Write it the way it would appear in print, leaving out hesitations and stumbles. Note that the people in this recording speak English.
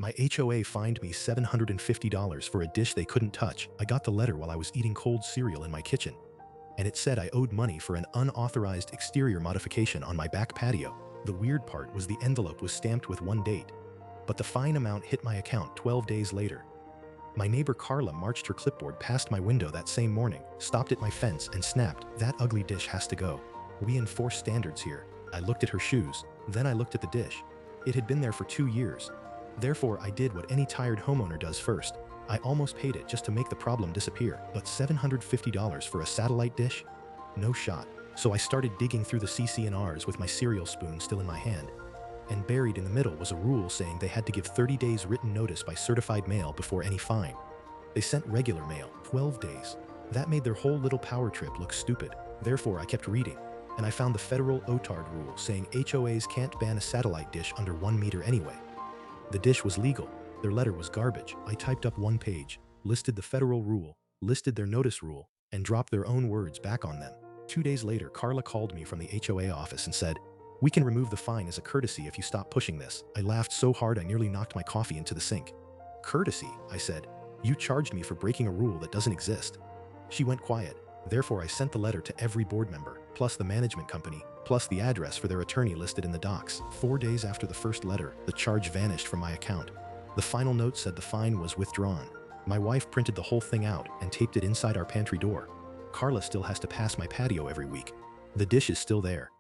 My HOA fined me $750 for a dish they couldn't touch. I got the letter while I was eating cold cereal in my kitchen, and it said I owed money for an unauthorized exterior modification on my back patio. The weird part was the envelope was stamped with one date, but the fine amount hit my account 12 days later. My neighbor Carla marched her clipboard past my window that same morning, stopped at my fence and snapped, "That ugly dish has to go. We enforce standards here." I looked at her shoes, then I looked at the dish. It had been there for 2 years. Therefore, I did what any tired homeowner does first. I almost paid it just to make the problem disappear, but $750 for a satellite dish? No shot. So I started digging through the CC&Rs with my cereal spoon still in my hand. And buried in the middle was a rule saying they had to give 30 days written notice by certified mail before any fine. They sent regular mail, 12 days. That made their whole little power trip look stupid. Therefore, I kept reading, and I found the federal OTARD rule saying HOAs can't ban a satellite dish under 1 meter anyway. The dish was legal. Their letter was garbage. I typed up one page, listed the federal rule, listed their notice rule, and dropped their own words back on them. 2 days later, Carla called me from the HOA office and said, "We can remove the fine as a courtesy if you stop pushing this." I laughed so hard I nearly knocked my coffee into the sink. "Courtesy?" I said. "You charged me for breaking a rule that doesn't exist." She went quiet. Therefore, I sent the letter to every board member, plus the management company, plus the address for their attorney listed in the docs. 4 days after the first letter, the charge vanished from my account. The final note said the fine was withdrawn. My wife printed the whole thing out and taped it inside our pantry door. Carla still has to pass my patio every week. The dish is still there.